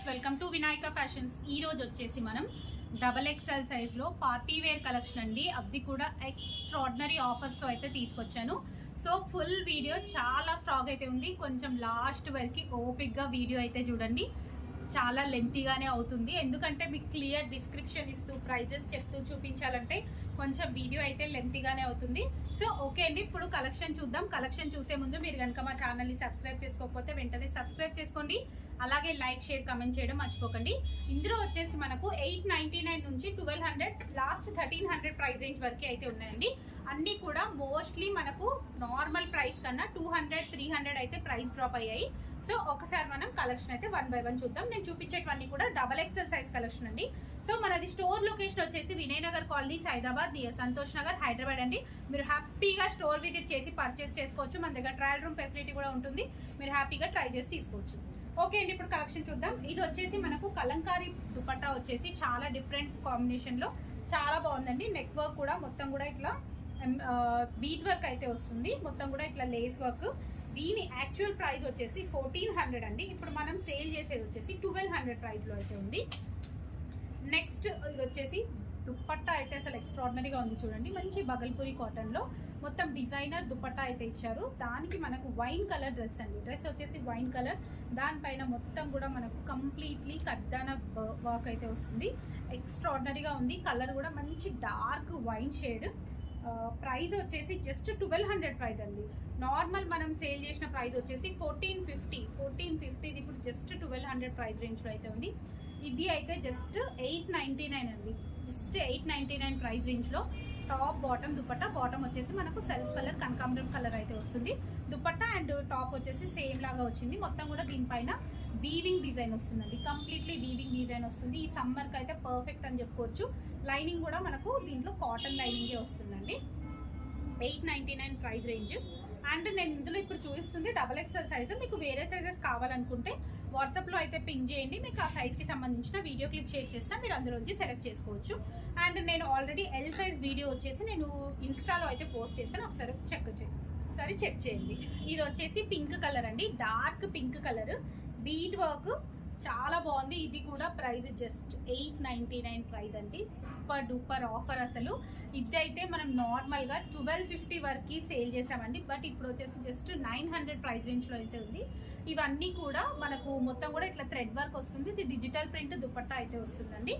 Viewers welcome to Vinayaka fashions. ఈ రోజు వచ్చేసి మనం XXL సైజ్ లో పార్టీ వేర్ కలెక్షన్ అండి. అది కూడా ఎక్స్ట్రాడినరీ ఆఫర్స్ తో అయితే తీసుకొచ్చాను. సో ఫుల్ వీడియో చాలా స్టాక్ అయితే ఉంది. కొంచెం లాస్ట్ వరకు ఓపిక్ గా వీడియో అయితే చూడండి. చాలా లెంతీగానే అవుతుంది, ఎందుకంటే మీకు క్లియర్ డిస్క్రిప్షన్ ఇస్తూ ప్రైజెస్ చెప్తూ చూపించాలంటే కొంచెం వీడియో అయితే లెంతీగానే అవుతుంది. సో ఓకే అండి, ఇప్పుడు కలెక్షన్ చూద్దాం. కలెక్షన్ చూసే ముందు మీరు కనుక మా ఛానల్ని సబ్స్క్రైబ్ చేసుకోకపోతే వెంటనే సబ్స్క్రైబ్ చేసుకోండి. అలాగే లైక్, షేర్, కమెంట్ చేయడం మర్చిపోకండి. ఇందులో వచ్చేసి మనకు 899 నుంచి 1200 లాస్ట్ 1300 ప్రైస్ రేంజ్ వరకు అయితే ఉన్నాయండి. అన్నీ కూడా మోస్ట్లీ మనకు నార్మల్ ప్రైస్ కన్నా 200, 300 అయితే ప్రైస్ డ్రాప్ అయ్యాయి. సో ఒకసారి మనం కలెక్షన్ అయితే 1 by 1 చూద్దాం. నేను చూపించేటివన్నీ కూడా XXL సైజ్ కలెక్షన్ అండి. సో మనది స్టోర్ లొకేషన్ వచ్చేసి వినయనగర్ కాలనీ, సైదాబాద్, సంతోష్ నగర్, హైదరాబాద్ అండి. మీరు హ్యాపీగా స్టోర్ విజిట్ చేసి పర్చేస్ చేసుకోవచ్చు. మన దగ్గర ట్రయల్ రూమ్ ఫెసిలిటీ కూడా ఉంటుంది. మీరు హ్యాపీగా ట్రై చేసి తీసుకోవచ్చు. ఓకే అండి, ఇప్పుడు కలెక్షన్ చూద్దాం. ఇది వచ్చేసి మనకు కలంకారీ దుపట్టా వచ్చేసి చాలా డిఫరెంట్ కాంబినేషన్ లో చాలా బాగుందండి. నెక్ వర్క్ కూడా మొత్తం కూడా ఇట్లా బీట్ వర్క్ అయితే వస్తుంది. మొత్తం కూడా ఇట్లా లేస్ వర్క్. దీని యాక్చువల్ ప్రైస్ వచ్చేసి 1400 అండి. ఇప్పుడు మనం సేల్ చేసేది వచ్చేసి 1200 ప్రైస్ లో అయితే ఉంది. నెక్స్ట్ ఇది వచ్చేసి దుపట్టా అయితే అసలు ఎక్స్ట్రాడినరీగా ఉంది చూడండి. మంచి బగల్పూరి కాటన్ లో మొత్తం డిజైనర్ దుపట్టా అయితే ఇచ్చారు. దానికి మనకు వైన్ కలర్ డ్రెస్ అండి. డ్రెస్ వచ్చేసి వైన్ కలర్, దానిపైన మొత్తం కూడా మనకు కంప్లీట్లీ కడ్డాన వర్క్ అయితే వస్తుంది. ఎక్స్ట్రాడినరీగా ఉంది. కలర్ కూడా మంచి డార్క్ వైన్ షేడ్. ప్రైస్ వచ్చేసి జస్ట్ 1200 ప్రైస్ అండి. నార్మల్ మనం సేల్ చేసిన ప్రైస్ వచ్చేసి 1450. ఇప్పుడు జస్ట్ 1200 ప్రైస్ రేంజ్ లో అయితే ఉంది. ఇది అయితే జస్ట్ 899 అండి. జస్ట్ 899 ప్రైస్ రేంజ్ లో టాప్ బాటమ్ దుపట్టా. బాటమ్ వచ్చేసి మనకు సెల్ఫ్ కలర్ కనకాంబరం కలర్ అయితే వస్తుంది. దుపట్టా అండ్ టాప్ వచ్చేసి సేమ్ లాగా వచ్చింది. మొత్తం కూడా దీనిపైన వీవింగ్ డిజైన్ వస్తుందండి. కంప్లీట్లీ వీవింగ్ డిజైన్ వస్తుంది. ఈ సమ్మర్ కి అయితే పర్ఫెక్ట్ అని చెప్పుకోవచ్చు. లైనింగ్ కూడా మనకు దీంట్లో కాటన్ లైనింగే వస్తుందండి. 899 ప్రైస్ రేంజ్. అండ్ నేను ఇందులో ఇప్పుడు చూపిస్తుంది XXL సైజు. మీకు వేరే సైజెస్ కావాలనుకుంటే వాట్సాప్లో అయితే పింక్ చేయండి. మీకు ఆ సైజ్కి సంబంధించిన వీడియో క్లిప్ షేర్ చేస్తే మీరు అందులోంచి సెలెక్ట్ చేసుకోవచ్చు. అండ్ నేను ఆల్రెడీ ఎల్ సైజ్ వీడియో వచ్చేసి నేను ఇన్స్టాలో అయితే పోస్ట్ చేశాను. ఒకసారి చెక్ చేయండి. ఇది వచ్చేసి పింక్ కలర్ అండి. Dark pink colour, bead work, చాలా బాగుంది. ఇది కూడా ప్రైస్ జస్ట్ 899 ప్రైస్ అండి. Super duper offer. అసలు ఇదైతే మనం నార్మల్ గా 1250 వరకు సేల్ చేసామండి. బట్ ఇప్పుడు వచ్చేసి జస్ట్ 900 ప్రైస్ రేంజ్ లో అయితే ఉంది. ఇవన్నీ కూడా మనకు మొత్తం కూడా ఇట్లా థ్రెడ్ వర్క్ వస్తుంది. ఇది డిజిటల్ ప్రింట్ దుపట్టా అయితే వస్తుందండి.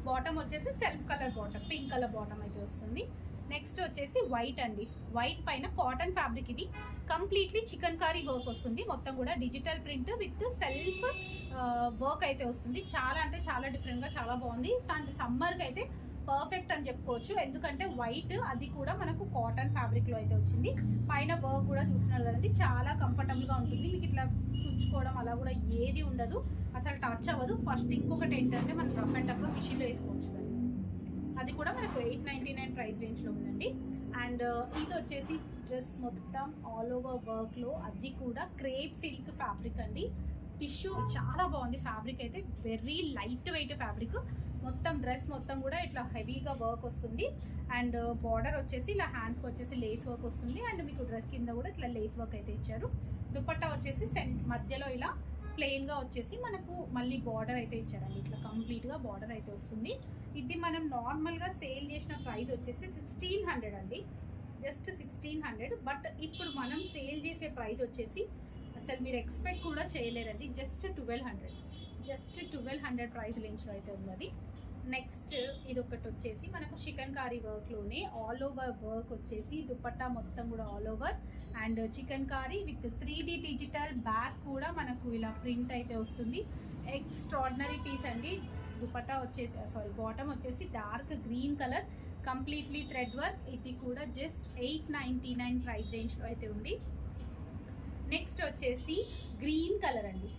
బాటమ్ వచ్చేసి self colour bottom, pink colour bottom అయితే వస్తుంది. నెక్స్ట్ వచ్చేసి వైట్ అండి. వైట్ పైన కాటన్ ఫ్యాబ్రిక్. ఇది కంప్లీట్లీ చికెన్ కారీ వర్క్ వస్తుంది. మొత్తం కూడా digital print with self work అయితే వస్తుంది. చాలా అంటే చాలా డిఫరెంట్ గా చాలా బాగుంది. అండ్ సమ్మర్ కి అయితే పర్ఫెక్ట్ అని చెప్పుకోవచ్చు. ఎందుకంటే వైట్, అది కూడా మనకు కాటన్ ఫ్యాబ్రిక్ లో అయితే వచ్చింది. పైన వర్క్ కూడా చూస్తున్నారు కదండి. చాలా కంఫర్టబుల్ గా ఉంటుంది. మీకు ఇట్లా చుంచుకోవడం అలా కూడా ఏది ఉండదు, అసలు టచ్ అవ్వదు. ఫస్ట్ ఇంకొకటి ఏంటంటే మనం రఫ్ అండ్ టఫ్ గా మిషన్ లో వేసుకోవచ్చు. అది కూడా మనకు 899 ప్రైస్ రేంజ్ లో ఉందండి. అండ్ ఇది వచ్చేసి డ్రెస్ మొత్తం ఆల్ ఓవర్ వర్క్ లో, అది కూడా క్రేప్ సిల్క్ ఫ్యాబ్రిక్ అండి. టిష్యూ చాలా బాగుంది. ఫ్యాబ్రిక్ అయితే వెరీ లైట్ వెయిట్ ఫ్యాబ్రిక్. మొత్తం డ్రెస్ మొత్తం కూడా ఇట్లా హెవీగా వర్క్ వస్తుంది. అండ్ బార్డర్ వచ్చేసి ఇలా హ్యాండ్స్కి వచ్చేసి లేస్ వర్క్ వస్తుంది. అండ్ మీకు డ్రెస్ కింద కూడా ఇట్లా లేస్ వర్క్ అయితే ఇచ్చారు. దుపట్టా వచ్చేసి మధ్యలో ఇలా ప్లెయిన్ గా వచ్చేసి మనకు మళ్ళీ బార్డర్ అయితే ఇచ్చారండి. ఇట్లా కంప్లీట్ గా బార్డర్ అయితే వస్తుంది. ఇది మనం నార్మల్ గా సేల్ చేసిన ప్రైస్ వచ్చేసి 1600 అండి. జస్ట్ 1600. బట్ ఇప్పుడు మనం సేల్ చేసే ప్రైస్ వచ్చేసి అసలు మీరు ఎక్స్పెక్ట్ కూడా చేయలేరండి. జస్ట్ 1200 ప్రైస్ రేంజ్ లో అయితే ఉన్నది. నెక్స్ట్ ఇది ఒకటి వచ్చేసి మనకు చికెన్ కారీ వర్క్ లోనే ఆల్ ఓవర్ వర్క్ వచ్చేసి దుపట్టా మొత్తం కూడా all over. And chikankari with 3D digital back కూడా మనకు ఇలా ప్రింట్ అయితే వస్తుంది. ఎక్స్ట్రాడినరీ పీస్ అండి. దుపట్టా వచ్చేసి బాటమ్ వచ్చేసి dark green colour, completely thread work. ఇది కూడా జస్ట్ 899 ప్రైస్ రేంజ్ లో అయితే ఉంది. నెక్స్ట్ వచ్చేసి గ్రీన్ కలర్ అండి.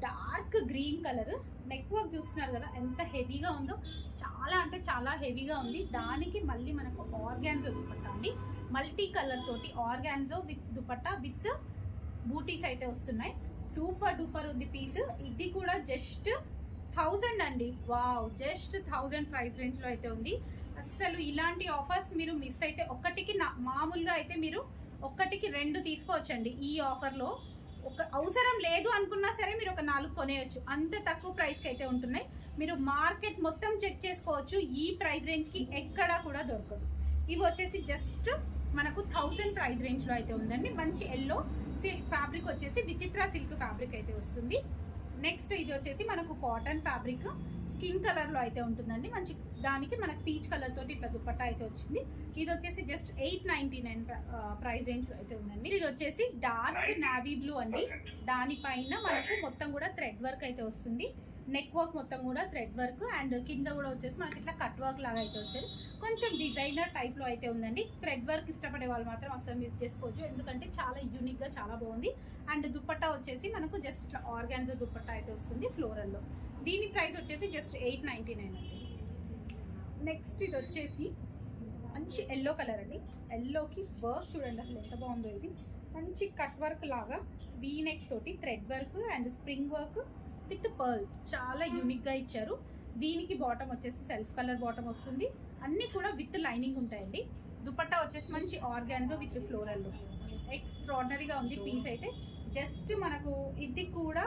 Dark green colour. Neck work చూస్తున్నారు కదా ఎంత హెవీగా ఉందో. చాలా అంటే చాలా హెవీగా ఉంది. దానికి మళ్ళీ మనకు ఆర్గాన్జో దుపట్టా అండి. మల్టీ కలర్ తోటి ఆర్గాన్జో విత్ దుపట్టా విత్ బూటీస్ అయితే వస్తున్నాయి. సూపర్ డూపర్ ఉంది పీస్. ఇది కూడా జస్ట్ 1000 అండి. వావ్, జస్ట్ 1000 ప్రైస్ రేంజ్ లో అయితే ఉంది. అసలు ఇలాంటి ఆఫర్స్ మీరు మిస్ అయితే మామూలుగా అయితే మీరు ఒక్కటికి 2 తీసుకోవచ్చండి. ఈ ఆఫర్ లో ఒక అవసరం లేదు అనుకున్నా సరే మీరు ఒక 4 కొనేయచ్చు, అంత తక్కువ ప్రైస్కి అయితే ఉంటున్నాయి. మీరు మార్కెట్ మొత్తం చెక్ చేసుకోవచ్చు, ఈ ప్రైస్ రేంజ్కి ఎక్కడా కూడా దొరకదు. ఇవి వచ్చేసి జస్ట్ మనకు 1000 ప్రైస్ రేంజ్లో అయితే ఉందండి. మంచి ఎల్లో సిల్క్ ఫ్యాబ్రిక్ వచ్చేసి విచిత్ర సిల్క్ ఫ్యాబ్రిక్ అయితే వస్తుంది. నెక్స్ట్ ఇది వచ్చేసి మనకు కాటన్ ఫ్యాబ్రిక్ స్కిన్ కలర్లో అయితే ఉంటుందండి. మంచి దానికి మనకు పీచ్ కలర్ తోటి ఇట్లా దుపట్టా అయితే వచ్చింది. ఇది వచ్చేసి జస్ట్ 899 ప్రైస్ రేంజ్లో అయితే ఉందండి. ఇది వచ్చేసి డార్క్ నావీ బ్లూ అండి. దానిపైన మనకు మొత్తం కూడా థ్రెడ్ వర్క్ అయితే వస్తుంది. నెక్ వర్క్ మొత్తం కూడా థ్రెడ్ వర్క్ అండ్ కింద కూడా వచ్చేసి మనకి ఇట్లా కట్ వర్క్ లాగా అయితే వచ్చేది. కొంచెం డిజైనర్ టైప్లో అయితే ఉందండి. థ్రెడ్ వర్క్ ఇష్టపడే వాళ్ళు మాత్రం అసలు మిస్ చేసుకోవచ్చు, ఎందుకంటే చాలా యూనిక్గా చాలా బాగుంది. అండ్ దుపట్టా వచ్చేసి మనకు జస్ట్ ఇట్లా ఆర్గాన్జా దుపట్టా అయితే వస్తుంది ఫ్లోరల్లో. దీని ప్రైస్ వచ్చేసి జస్ట్ 899 అండి. నెక్స్ట్ ఇది వచ్చేసి మంచి ఎల్లో కలర్ అండి. ఎల్లోకి వర్క్ చూడండి అసలు ఎంత బాగుందో. ఇది మంచి కట్ వర్క్ లాగా వీ నెక్ తోటి thread work and spring work with pearl చాలా యూనిక్గా ఇచ్చారు. దీనికి బాటమ్ వచ్చేసి సెల్ఫ్ కలర్ బాటమ్ వస్తుంది. అన్నీ కూడా విత్ లైనింగ్ ఉంటాయండి. దుపట్టా వచ్చేసి మంచి ఆర్గాన్జో విత్ ఫ్లోరల్ ఎక్స్ట్రాడినరీగా ఉంది పీస్ అయితే. జస్ట్ మనకు ఇది కూడా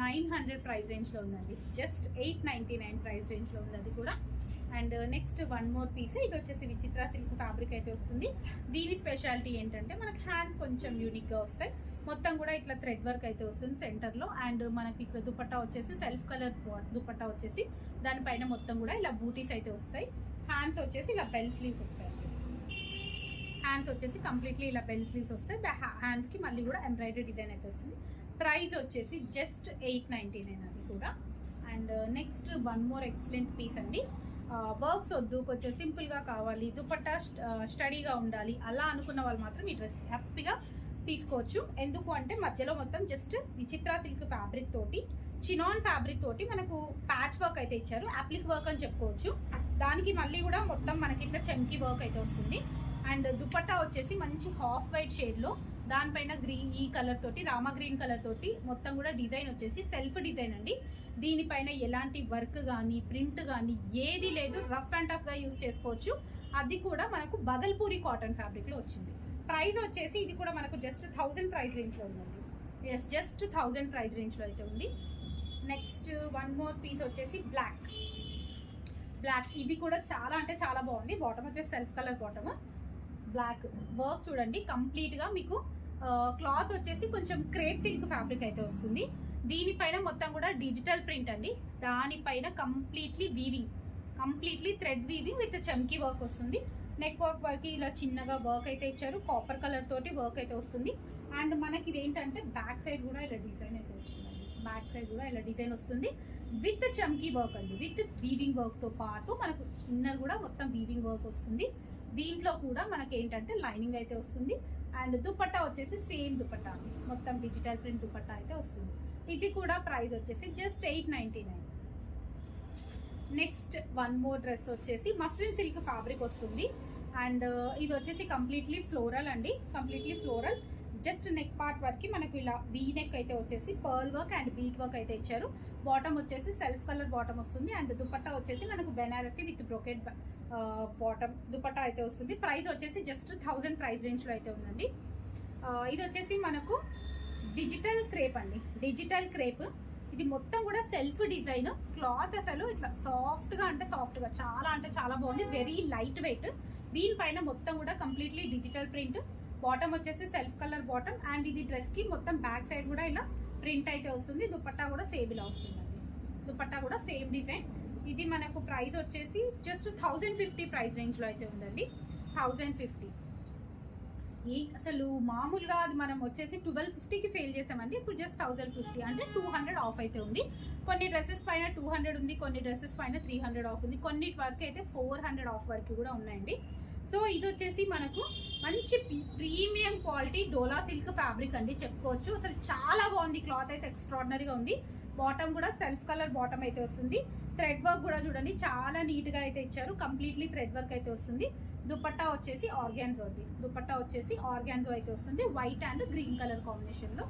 900 ప్రైస్ రేంజ్లో ఉందండి. జస్ట్ 899 ప్రైస్ రేంజ్లో ఉంది అది కూడా. And next one more piece, ఇది వచ్చేసి విచిత్ర సిల్క్ ఫ్యాబ్రిక్ అయితే వస్తుంది. దీని స్పెషాలిటీ ఏంటంటే మనకి హ్యాండ్స్ కొంచెం యూనిక్గా వస్తాయి. మొత్తం కూడా ఇట్లా థ్రెడ్ వర్క్ అయితే వస్తుంది సెంటర్లో. అండ్ మనకి ఇక్కడ దుపట్టా వచ్చేసి సెల్ఫ్ కలర్ దుపట్టా వచ్చేసి దానిపైన మొత్తం కూడా ఇలా బూటీస్ అయితే వస్తాయి. హ్యాండ్స్ వచ్చేసి ఇలా బెల్ స్లీవ్స్ వస్తాయి. హ్యాండ్స్ వచ్చేసి కంప్లీట్లీ ఇలా బెల్ స్లీవ్స్ వస్తాయి. హ్యాండ్స్కి మళ్ళీ కూడా ఎంబ్రాయిడరీ డిజైన్ అయితే వస్తుంది. ప్రైస్ వచ్చేసి జస్ట్ 899 అది కూడా. And next one more excellent piece అండి. వర్క్స్ వద్దు, కొంచెం సింపుల్గా కావాలి, దుపట్టా స్టడీగా ఉండాలి అలా అనుకున్న వాళ్ళు మాత్రం ఈ డ్రెస్ హ్యాపీగా తీసుకోవచ్చు. ఎందుకు అంటే మధ్యలో మొత్తం జస్ట్ విచిత్ర సిల్క్ ఫ్యాబ్రిక్ తోటి చినాన్ ఫ్యాబ్రిక్ తోటి మనకు ప్యాచ్ వర్క్ అయితే ఇచ్చారు. అప్లిక్ వర్క్ అని చెప్పుకోవచ్చు. దానికి మళ్ళీ కూడా మొత్తం మనకి ఇట్లా చమ్కీ వర్క్ అయితే వస్తుంది. అండ్ దుపట్టా వచ్చేసి మంచి హాఫ్ వైట్ షేడ్లో దానిపైన గ్రీన్ ఈ కలర్ తోటి రామా గ్రీన్ కలర్ తోటి మొత్తం కూడా డిజైన్ వచ్చేసి సెల్ఫ్ డిజైన్ అండి. దీనిపైన ఎలాంటి వర్క్ కానీ ప్రింట్ కానీ ఏది లేదు, రఫ్ అండ్ టఫ్గా యూస్ చేసుకోవచ్చు. అది కూడా మనకు బగల్పూరి కాటన్ ఫ్యాబ్రిక్లో వచ్చింది. ప్రైస్ వచ్చేసి ఇది కూడా మనకు జస్ట్ 1000 ప్రైస్ రేంజ్లో ఉందండి. ఎస్, జస్ట్ 1000 ప్రైస్ రేంజ్లో అయితే ఉంది. నెక్స్ట్ వన్ మోర్ పీస్ వచ్చేసి బ్లాక్. ఇది కూడా చాలా అంటే చాలా బాగుంది. బాటమ్ వచ్చేసి self colour bottom, black work చూడండి కంప్లీట్గా మీకు. క్లాత్ వచ్చేసి కొంచెం క్రేప్ సిల్క్ ఫ్యాబ్రిక్ అయితే వస్తుంది. దీనిపైన మొత్తం కూడా డిజిటల్ ప్రింట్ అండి. దానిపైన కంప్లీట్లీ థ్రెడ్ వీవింగ్ విత్ చమ్కీ వర్క్ వస్తుంది. నెక్ వర్క్ ఇలా చిన్నగా వర్క్ అయితే ఇచ్చారు. కాపర్ కలర్ తోటి వర్క్ అయితే వస్తుంది. అండ్ మనకి ఇది ఏంటంటే బ్యాక్ సైడ్ కూడా ఇలా డిజైన్ అయితే వచ్చిందండి. బ్యాక్ సైడ్ కూడా ఇలా డిజైన్ వస్తుంది విత్ చమ్కీ వర్క్ అండి. విత్ వీవింగ్ వర్క్తో పాటు మనకు ఇన్నర్ కూడా మొత్తం వీవింగ్ వర్క్ వస్తుంది. దీంట్లో కూడా మనకి ఏంటంటే లైనింగ్ అయితే వస్తుంది. అండ్ దుపట్టా వచ్చేసి సేమ్ దుపట్టా మొత్తం డిజిటల్ ప్రింట్ దుపట్టా అయితే వస్తుంది. ఇది కూడా ప్రైస్ వచ్చేసి just 899. Next one more dress వచ్చేసి మస్లిన్ సిల్క్ ఫ్యాబ్రిక్ వస్తుంది. అండ్ ఇది వచ్చేసి కంప్లీట్లీ ఫ్లోరల్ అండి. జస్ట్ నెక్ పార్ట్ వరకు మనకు ఇలా వీ నెక్ అయితే వచ్చేసి pearl work and bead work అయితే ఇచ్చారు. బాటమ్ వచ్చేసి సెల్ఫ్ కలర్ బాటమ్ వస్తుంది. అండ్ దుపట్టా వచ్చేసి మనకు Banarasi with brocade bottom dupatta అయితే వస్తుంది. ప్రైస్ వచ్చేసి జస్ట్ 1000 ప్రైస్ రేంజ్లో అయితే ఉందండి. ఇది వచ్చేసి మనకు డిజిటల్ క్రేప్ అండి. ఇది మొత్తం కూడా సెల్ఫ్ డిజైన్. క్లాత్ అసలు ఇట్లా సాఫ్ట్గా అంటే చాలా బాగుంది. Very light weight. దీనిపైన మొత్తం కూడా కంప్లీట్లీ డిజిటల్ ప్రింట్. బాటమ్ వచ్చేసి సెల్ఫ్ కలర్ బాటమ్. అండ్ ఇది డ్రెస్కి మొత్తం బ్యాక్ సైడ్ కూడా ఇలా ప్రింట్ అయితే వస్తుంది. దుపట్టా కూడా సేమ్ ఇలా వస్తుందండి. దుపట్టా కూడా సేమ్ డిజైన్. ఇది మనకు ప్రైస్ వచ్చేసి జస్ట్ 1050 ప్రైస్ రేంజ్లో అయితే ఉందండి. 1050. అసలు మామూలుగా అది మనం వచ్చేసి 1250కి సేల్ చేసామండి. ఇప్పుడు జస్ట్ 1050 అంటే 200 ఆఫ్ అయితే ఉంది. కొన్ని డ్రెస్సెస్ పైన 200 ఉంది, కొన్ని డ్రెస్సెస్ పైన 300 ఆఫ్ ఉంది, కొన్నిటి వరకు అయితే 400 ఆఫ్ వరకు కూడా ఉన్నాయండి. సో ఇది వచ్చేసి మనకు మంచి ప్రీమియం క్వాలిటీ డోలా సిల్క్ ఫ్యాబ్రిక్ అండి చెప్పుకోవచ్చు. అసలు చాలా బాగుంది. క్లాత్ అయితే ఎక్స్ట్రాడినరీగా ఉంది. బాటమ్ కూడా సెల్ఫ్ కలర్ బాటమ్ అయితే వస్తుంది. థ్రెడ్ వర్క్ కూడా చూడండి చాలా నీట్గా అయితే ఇచ్చారు. కంప్లీట్లీ థ్రెడ్ వర్క్ అయితే వస్తుంది. దుపట్టా వచ్చేసి ఆర్గాన్జో అయితే వస్తుంది. వైట్ అండ్ గ్రీన్ కలర్ కాంబినేషన్లో.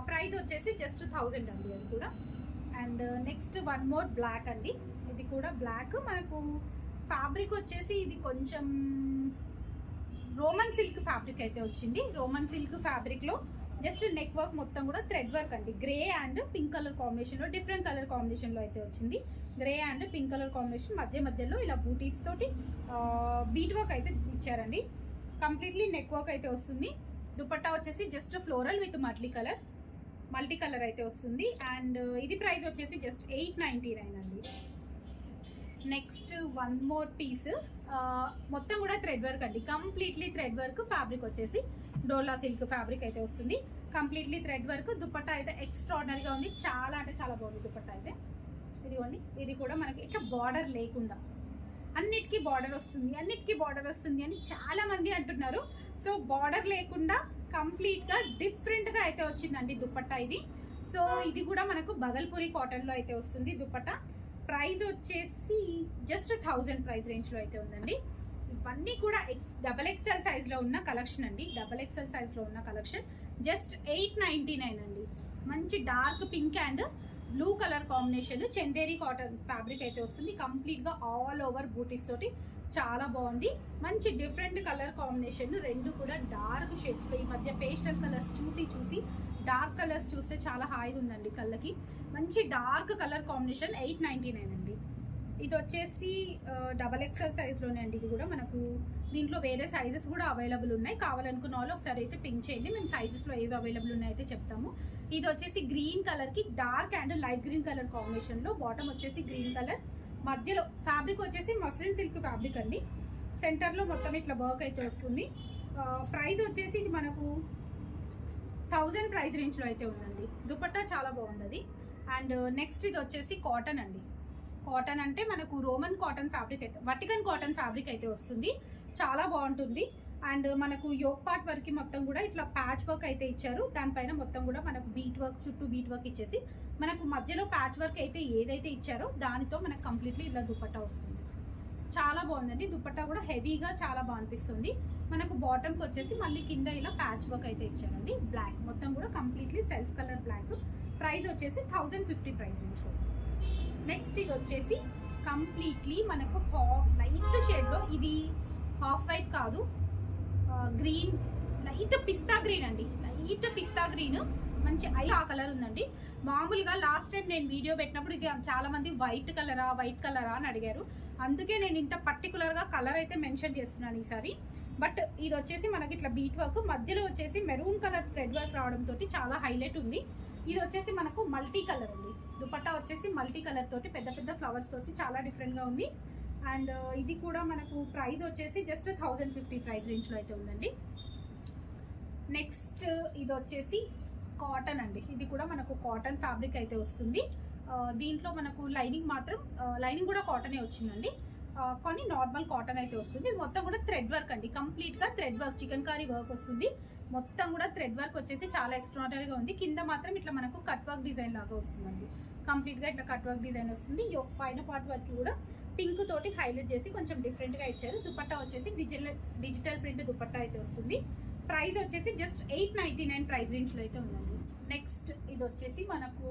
ప్రైస్ వచ్చేసి జస్ట్ 1000 అండి అది కూడా. And next one more black అండి. ఇది కూడా బ్లాక్. మనకు ఫ్యాబ్రిక్ వచ్చేసి ఇది కొంచెం రోమన్ సిల్క్ ఫ్యాబ్రిక్ అయితే వచ్చింది. రోమన్ సిల్క్ ఫ్యాబ్రిక్లో జస్ట్ నెక్ వర్క్ మొత్తం కూడా థ్రెడ్ వర్క్ అండి. గ్రే అండ్ పింక్ కలర్ కాంబినేషన్లో, డిఫరెంట్ కలర్ కాంబినేషన్లో అయితే వచ్చింది. Grey and pink colour combination మధ్యలో ఇలా బూటీస్ తోటి బీట్ వర్క్ అయితే ఇచ్చారండి. కంప్లీట్లీ నెక్ వర్క్ అయితే వస్తుంది. దుపట్టా వచ్చేసి just floral with multi colour అయితే వస్తుంది. అండ్ ఇది ప్రైస్ వచ్చేసి జస్ట్ 899 అండి. నెక్స్ట్ వన్ మోర్ పీస్, మొత్తం కూడా థ్రెడ్ వర్క్ అండి. Completely thread work. ఫ్యాబ్రిక్ వచ్చేసి డోలా సిల్క్ ఫ్యాబ్రిక్ అయితే వస్తుంది. Completely thread work. దుపట్టా అయితే ఎక్స్ట్రాడినరీగా ఉంది. చాలా అంటే చాలా బాగుంది దుపట్టా అయితే. ఇదిగోండి, ఇది కూడా మనకి ఇట్లా బార్డర్ లేకుండా అన్నిటికీ బార్డర్ వస్తుంది అని చాలా మంది అంటున్నారు. సో బార్డర్ లేకుండా కంప్లీట్గా డిఫరెంట్గా అయితే వచ్చిందండి దుపట్టా ఇది. సో ఇది కూడా మనకు బగల్పూరి కాటన్లో అయితే వస్తుంది దుపట్టా. ప్రైస్ వచ్చేసి జస్ట్ 1000 ప్రైస్ రేంజ్లో అయితే ఉందండి. ఇవన్నీ కూడా XXL సైజ్లో ఉన్న కలెక్షన్ అండి. XXL సైజ్లో ఉన్న కలెక్షన్ జస్ట్ 899 అండి. మంచి dark pink and blue colour combination Chanderi cotton fabric అయితే వస్తుంది. కంప్లీట్గా ఆల్ ఓవర్ బూటీస్ తోటి చాలా బాగుంది. మంచి డిఫరెంట్ కలర్ కాంబినేషన్, రెండు కూడా డార్క్ షేడ్స్లో. ఈ మధ్య పేస్టల్ కలర్స్ చూసి డార్క్ కలర్స్ చూస్తే చాలా హాయిగా ఉందండి కళ్ళకి. మంచి డార్క్ కలర్ కాంబినేషన్ 899 అండి. ఇది వచ్చేసి XXL సైజ్లోనే అండి. ఇది కూడా మనకు దీంట్లో వేరే సైజెస్ కూడా అవైలబుల్ ఉన్నాయి. కావాలనుకున్న వాళ్ళు ఒకసారి అయితే పింక్ చేయండి, మేము సైజెస్లో ఏవి అవైలబుల్ ఉన్నాయి అయితే చెప్తాము. ఇది వచ్చేసి గ్రీన్ కలర్కి dark and light green colour కాంబినేషన్లో, బాటమ్ వచ్చేసి గ్రీన్ కలర్, మధ్యలో ఫ్యాబ్రిక్ వచ్చేసి మస్లిన్ సిల్క్ ఫ్యాబ్రిక్ అండి. సెంటర్లో మొత్తం ఇట్లా వర్క్ అయితే వస్తుంది. ప్రైస్ వచ్చేసి ఇది మనకు 1000 ప్రైస్ రేంజ్లో అయితే ఉందండి. దుపట్టా చాలా బాగుంది అది. అండ్ నెక్స్ట్ ఇది వచ్చేసి కాటన్ అండి. కాటన్ అంటే మనకు రోమన్ కాటన్ ఫ్యాబ్రిక్ అయితే, వటికన్ కాటన్ ఫ్యాబ్రిక్ అయితే వస్తుంది. చాలా బాగుంటుంది. అండ్ మనకు యోక్ పార్ట్ వరకు మొత్తం కూడా ఇట్లా ప్యాచ్ వర్క్ అయితే ఇచ్చారు. దానిపైన మొత్తం కూడా మనకు బీట్ వర్క్, చుట్టూ బీట్ వర్క్ ఇచ్చేసి మనకు మధ్యలో ప్యాచ్ వర్క్ అయితే ఏదైతే ఇచ్చారో దానితో మనకు కంప్లీట్లీ ఇలా దుపట్టా వస్తుంది. చాలా బాగుందండి. దుపట్టా కూడా హెవీగా చాలా బాగా అనిపిస్తుంది. మనకు బాటమ్కి వచ్చేసి మళ్ళీ కింద ఇలా ప్యాచ్ వర్క్ అయితే ఇచ్చారండి. బ్లాక్ మొత్తం కూడా completely self colour black. Price వచ్చేసి 1050 ప్రైస్ రేంజ్లో. నెక్స్ట్ ఇది వచ్చేసి కంప్లీట్లీ మనకు లైట్ షేడ్లో, ఇది హాఫ్ వైట్ కాదు, గ్రీన్, లైట్ పిస్తా గ్రీన్ అండి. లైట్ పిస్తా గ్రీన్, మంచి ఆ కలర్ ఉందండి. మామూలుగా లాస్ట్ టైం నేను వీడియో పెట్టినప్పుడు ఇది చాలా మంది వైట్ కలరా అని అడిగారు. అందుకే నేను ఇంత పర్టికులర్గా కలర్ అయితే మెన్షన్ చేస్తున్నాను ఈసారి. బట్ ఇది వచ్చేసి మనకి ఇట్లా బీట్ వర్క్, మధ్యలో వచ్చేసి మెరూన్ కలర్ థ్రెడ్ వర్క్ రావడంతో చాలా హైలైట్ ఉంది. ఇది వచ్చేసి మనకు మల్టీ కలర్ అండి. దుపట్టా వచ్చేసి మల్టీ కలర్ తోటి పెద్ద ఫ్లవర్స్ తోటి చాలా డిఫరెంట్గా ఉంది. అండ్ ఇది కూడా మనకు ప్రైస్ వచ్చేసి జస్ట్ 1050 ప్రైస్ రేంజ్లో అయితే ఉందండి. నెక్స్ట్ ఇది వచ్చేసి కాటన్ అండి. ఇది కూడా మనకు కాటన్ ఫ్యాబ్రిక్ అయితే వస్తుంది. దీంట్లో మనకు లైనింగ్ కూడా కాటనే వచ్చిందండి. కానీ నార్మల్ కాటన్ అయితే వస్తుంది. ఇది మొత్తం కూడా థ్రెడ్ వర్క్ అండి. కంప్లీట్గా thread work, chikankari work వస్తుంది. మొత్తం కూడా థ్రెడ్ వర్క్ వచ్చేసి చాలా ఎక్స్ట్రాడనరీగా ఉంది. కింద మాత్రం ఇట్లా మనకు కట్ వర్క్ డిజైన్ లాగా వస్తుందండి. కంప్లీట్గా ఇట్లా కట్ వర్క్ డిజైన్ వస్తుంది. పైన పార్ట్ వర్క్ కూడా పింక్ తోటి హైలైట్ చేసి కొంచెం డిఫరెంట్గా ఇచ్చారు. దుపట్టా వచ్చేసి డిజిటల్ ప్రింట్ దుపట్టా అయితే వస్తుంది. ప్రైస్ వచ్చేసి జస్ట్ 899 ప్రైస్ రేంజ్లో అయితే ఉందండి. నెక్స్ట్ ఇది వచ్చేసి మనకు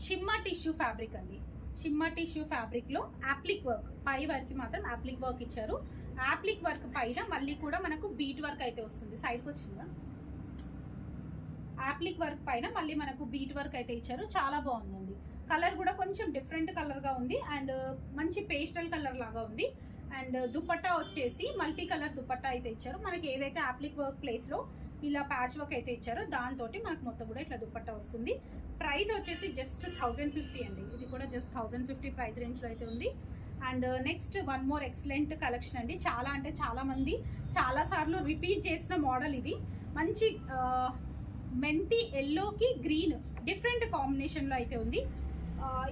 షిమ్మా టిష్యూ ఫ్యాబ్రిక్ అండి. షిమ్మా టిష్యూ ఫ్యాబ్రిక్లో యాప్లిక్ వర్క్, పై వర్క్ మాత్రం యాప్లిక్ వర్క్ ఇచ్చారు. యాప్లిక్ వర్క్ పైన మళ్ళీ కూడా మనకు బీట్ వర్క్ అయితే వస్తుంది. సైడ్కి వచ్చిందా, యాప్లిక్ వర్క్ పైన మళ్ళీ మనకు బీట్ వర్క్ అయితే ఇచ్చారు. చాలా బాగుందండి. కలర్ కూడా కొంచెం డిఫరెంట్ కలర్గా ఉంది అండ్ మంచి పేస్టల్ కలర్ లాగా ఉంది. అండ్ దుపట్టా వచ్చేసి మల్టీ కలర్ దుపట్టా అయితే ఇచ్చారు. మనకి ఏదైతే యాప్లిక్ వర్క్ ప్లేస్లో ఇలా ప్యాచ్ వర్క్ అయితే ఇచ్చారో దాంతో మనకు మొత్తం కూడా ఇట్లా దుపట్టా వస్తుంది. ప్రైస్ వచ్చేసి జస్ట్ 1050 అండి. ఇది కూడా జస్ట్ 1050 ప్రైస్ రేంజ్లో అయితే ఉంది. And next one more excellent collection అండి. చాలా అంటే చాలా మంది చాలా సార్లు రిపీట్ చేసిన మోడల్ ఇది. మంచి మెంతి ఎల్లోకి గ్రీన్ డిఫరెంట్ కాంబినేషన్లో అయితే ఉంది.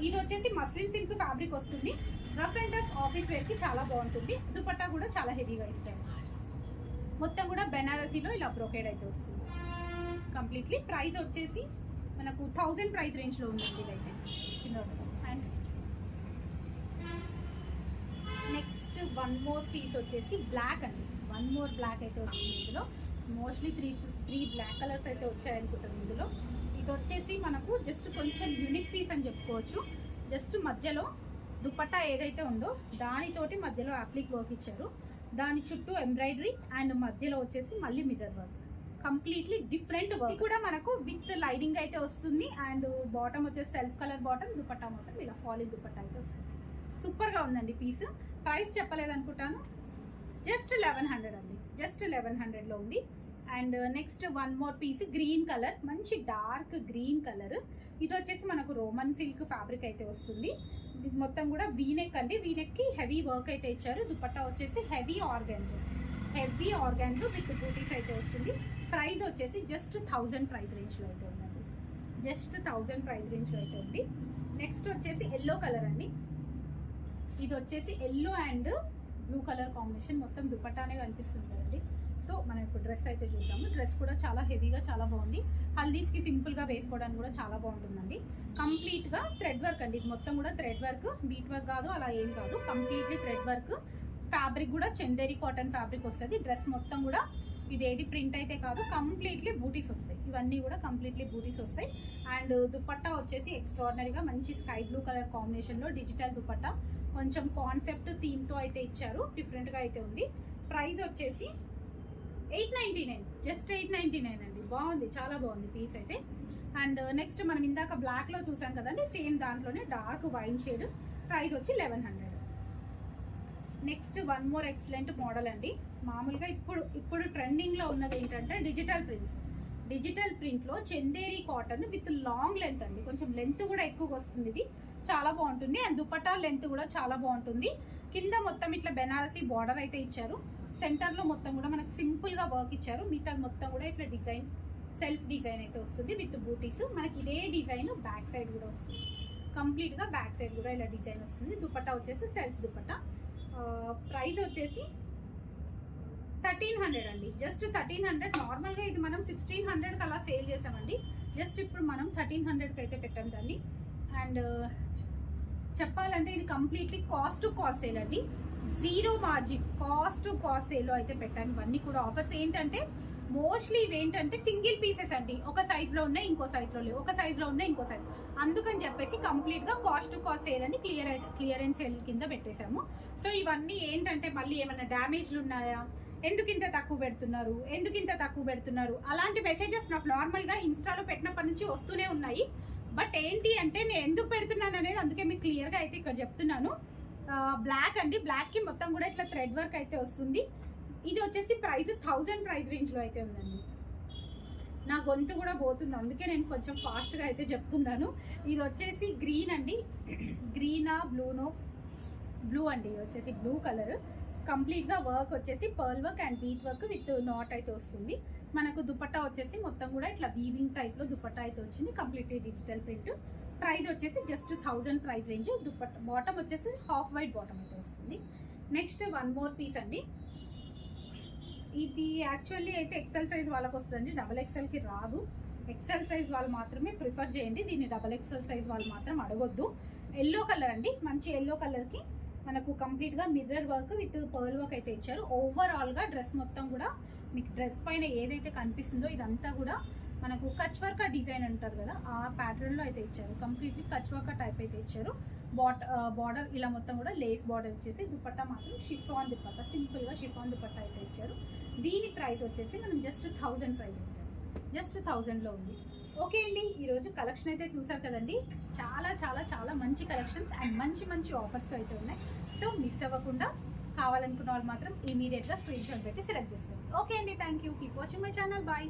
ఇది వచ్చేసి మస్లిన్ సిల్క్ ఫ్యాబ్రిక్ వస్తుంది. రఫ్ అండ్ టఫ్ ఆఫీస్ వేర్కి చాలా బాగుంటుంది. దుపట్టా కూడా చాలా హెవీగా ఇస్తాయి. మొత్తం కూడా బెనారసీలో ఇలా బ్రోకేడ్ అయితే వస్తుంది కంప్లీట్లీ. ప్రైస్ వచ్చేసి మనకు 1000 ప్రైస్ రేంజ్లో ఉందండి ఇదైతే. And next one more piece వచ్చేసి బ్లాక్ అండి. వన్ మోర్ బ్లాక్ అయితే వచ్చింది. ఇందులో మోస్ట్లీ త్రీ బ్లాక్ కలర్స్ అయితే వచ్చాయనుకుంటుంది ఇందులో. ఇది వచ్చేసి మనకు జస్ట్ కొంచెం యూనిక్ పీస్ అని చెప్పుకోవచ్చు. జస్ట్ మధ్యలో దుపట్టా ఏదైతే ఉందో దానితోటి మధ్యలో యాప్లిక్ వర్క్ ఇచ్చారు. దాని చుట్టూ ఎంబ్రాయిడరీ అండ్ మధ్యలో వచ్చేసి మళ్ళీ mirror work. Completely different work కూడా మనకు విత్ లైనింగ్ అయితే వస్తుంది. అండ్ బాటమ్ వచ్చేసి సెల్ఫ్ కలర్ బాటమ్, దుపట్టా మొత్తం ఇలా ఫాలింగ్ దుపట్టా అయితే వస్తుంది. సూపర్గా ఉందండి పీస్. ప్రైస్ చెప్పలేదు అనుకుంటాను, జస్ట్ 1100 అండి, జస్ట్ 1100లో ఉంది. And next one more piece green colour, మంచి డార్క్ గ్రీన్ కలర్. ఇది వచ్చేసి మనకు రోమన్ సిల్క్ ఫ్యాబ్రిక్ అయితే వస్తుంది. ఇది మొత్తం కూడా వీనెక్ అండి, వీనెక్కి హెవీ వర్క్ అయితే ఇచ్చారు. దుపట్టా వచ్చేసి హెవీ ఆర్గాన్స్ విత్ బూటీస్ అయితే వస్తుంది. ప్రైస్ వచ్చేసి జస్ట్ 1000 ప్రైస్ రేంజ్లో అయితే ఉందండి, జస్ట్ 1000 ప్రైస్ రేంజ్లో అయితే ఉంది. నెక్స్ట్ వచ్చేసి ఎల్లో కలర్ అండి. ఇది వచ్చేసి yellow and blue colour combination, మొత్తం దుపట్టానే కనిపిస్తుంది కదండి. సో మనం ఇప్పుడు డ్రెస్ అయితే చూద్దాము. డ్రెస్ కూడా చాలా హెవీగా చాలా బాగుంది. హల్దీస్కి సింపుల్గా వేసుకోవడానికి కూడా చాలా బాగుంటుందండి. కంప్లీట్గా థ్రెడ్ వర్క్ అండి, ఇది మొత్తం కూడా థ్రెడ్ వర్క్, బీట్ వర్క్ కాదు, అలా ఏం కాదు, కంప్లీట్లీ థ్రెడ్ వర్క్. ఫ్యాబ్రిక్ కూడా చందేరి కాటన్ ఫ్యాబ్రిక్ వస్తుంది. డ్రెస్ మొత్తం కూడా ఇదేది ప్రింట్ అయితే కాదు, కంప్లీట్లీ బూటీస్ వస్తాయి. ఇవన్నీ కూడా కంప్లీట్లీ బూటీస్ వస్తాయి. అండ్ దుపట్టా వచ్చేసి ఎక్స్ట్రాడినరీగా మంచి స్కై బ్లూ కలర్ కాంబినేషన్లో డిజిటల్ దుపట్టా, కొంచెం కాన్సెప్ట్ థీమ్తో అయితే ఇచ్చారు, డిఫరెంట్గా అయితే ఉంది. ప్రైస్ వచ్చేసి 899, జస్ట్ 899 అండి. బాగుంది, చాలా బాగుంది పీస్ అయితే. అండ్ నెక్స్ట్ మనం ఇందాక బ్లాక్లో చూసాం కదండి, సేమ్ దాంట్లోనే డార్క్ వైన్ షేడ్. ప్రైస్ వచ్చి 1100. Next one more excellent model అండి. మామూలుగా ఇప్పుడు ట్రెండింగ్లో ఉన్నది ఏంటంటే డిజిటల్ ప్రింట్లో Chanderi cotton with long length అండి, కొంచెం లెంత్ కూడా ఎక్కువగా వస్తుంది. ఇది చాలా బాగుంటుంది. అండ్ దుపట్టా లెంత్ కూడా చాలా బాగుంటుంది. కింద మొత్తం ఇట్లా బెనారసీ బార్డర్ అయితే ఇచ్చారు. సెంటర్లో మొత్తం కూడా మనకు సింపుల్గా వర్క్ ఇచ్చారు. మిగతా మొత్తం కూడా ఇట్లా డిజైన్, సెల్ఫ్ డిజైన్ అయితే వస్తుంది విత్ బూటీస్. మనకి ఇదే డిజైన్ బ్యాక్ సైడ్ కూడా వస్తుంది, కంప్లీట్గా బ్యాక్ సైడ్ కూడా ఇలా డిజైన్ వస్తుంది. దుపట్టా వచ్చేసి సెల్ఫ్ దుపట్టా. ప్రైస్ వచ్చేసి 1300 అండి, జస్ట్ 1300. నార్మల్గా ఇది మనం 1600కి అలా సేల్ చేసామండి. జస్ట్ ఇప్పుడు మనం 1300కి అయితే పెట్టాం దాన్ని. అండ్ చెప్పాలంటే ఇది completely cost to cost sale అండి, జీరో మార్జిన్, కాస్ట్ టు కాస్ట్ సేల్లో అయితే పెట్టాను. ఇవన్నీ కూడా ఆఫర్స్ ఏంటంటే మోస్ట్లీ ఇవేంటంటే సింగిల్ పీసెస్ అండి, ఒక సైజ్లో ఉన్నాయి ఇంకో సైజ్లో లేవు, ఒక సైజ్లో ఉన్నాయి ఇంకో సైజ్, అందుకని చెప్పేసి కంప్లీట్గా కాస్ట్ టు కాస్ట్ సేల్ అని క్లియరెన్స్ సేల్ కింద పెట్టేశాము. సో ఇవన్నీ ఏంటంటే మళ్ళీ ఏమైనా డ్యామేజ్లు ఉన్నాయా, ఎందుకు ఇంత తక్కువ పెడుతున్నారు అలాంటి మెసేజెస్ నాకు నార్మల్గా ఇన్స్టాలో పెట్టినప్పటి నుంచి వస్తూనే ఉన్నాయి. బట్ ఏంటి అంటే నేను ఎందుకు పెడుతున్నాను అనేది అందుకే మీకు క్లియర్గా అయితే ఇక్కడ చెప్తున్నాను. బ్లాక్ అండి, బ్లాక్కి మొత్తం కూడా ఇట్లా థ్రెడ్ వర్క్ అయితే వస్తుంది. ఇది వచ్చేసి ప్రైస్ 1000 ప్రైస్ రేంజ్లో అయితే ఉందండి. నా గొంతు కూడా పోతుంది, అందుకే నేను కొంచెం ఫాస్ట్గా అయితే చెప్తున్నాను. ఇది వచ్చేసి గ్రీన్ అండి, గ్రీనా బ్లూనో, బ్లూ అండి. ఇది వచ్చేసి బ్లూ కలర్, కంప్లీట్గా వర్క్ వచ్చేసి pearl work and bead work with not అయితే వస్తుంది. మనకు దుపట్టా వచ్చేసి మొత్తం కూడా ఇట్లా వీవింగ్ టైప్లో దుపట్టా అయితే వచ్చింది, కంప్లీట్లీ డిజిటల్ ప్రింట్. ప్రైస్ వచ్చేసి just 1000 price range. Dupatta bottom వచ్చేసి హాఫ్ వైట్ బాటమ్ అయితే వస్తుంది. నెక్స్ట్ వన్ మోర్ పీస్ అండి. ఇది యాక్చువల్లీ అయితే ఎక్సెల్ సైజ్ వాళ్ళకి వస్తుందండి, డబల్ ఎక్సెల్కి రాదు. ఎక్సెల్ సైజ్ వాళ్ళు మాత్రమే ప్రిఫర్ చేయండి, దీన్ని డబల్ ఎక్సెల్ సైజ్ వాళ్ళు మాత్రం అడగొద్దు. ఎల్లో కలర్ అండి, మంచి ఎల్లో కలర్కి మనకు కంప్లీట్గా mirror work with pearl work అయితే ఇచ్చారు. ఓవరాల్గా డ్రెస్ మొత్తం కూడా మీకు డ్రెస్ పైన ఏదైతే కనిపిస్తుందో ఇదంతా కూడా మనకు కచ్ వర్క్ డిజైన్ అంటారు కదా, ఆ ప్యాటర్న్లో అయితే ఇచ్చారు. కంప్లీట్లీ కచ్ వర్క్ టైప్ అయితే ఇచ్చారు. బార్డర్ ఇలా మొత్తం కూడా లేస్ బార్డర్ ఇచ్చేసి, దుపట్టా మాత్రం షిఫాన్ దుపట్టా, సింపుల్గా షిఫాన్ దుపట్టా అయితే ఇచ్చారు. దీని ప్రైస్ వచ్చేసి మనం జస్ట్ 1000 ప్రైస్ ఇచ్చారు, జస్ట్ 1000లో ఉంది. ఓకే అండి, ఈరోజు కలెక్షన్ అయితే చూసారు కదండి, చాలా చాలా చాలా మంచి కలెక్షన్స్ అండ్ మంచి మంచి ఆఫర్స్తో అయితే ఉన్నాయి. సో మిస్ అవ్వకుండా కావాలనుకున్న వాళ్ళు మాత్రం ఇమీడియట్గా స్క్రీన్ షాట్ పెట్టి సెలెక్ట్ చేసుకోండి. ఓకే అండి, thank you, keep watching my channel, bye.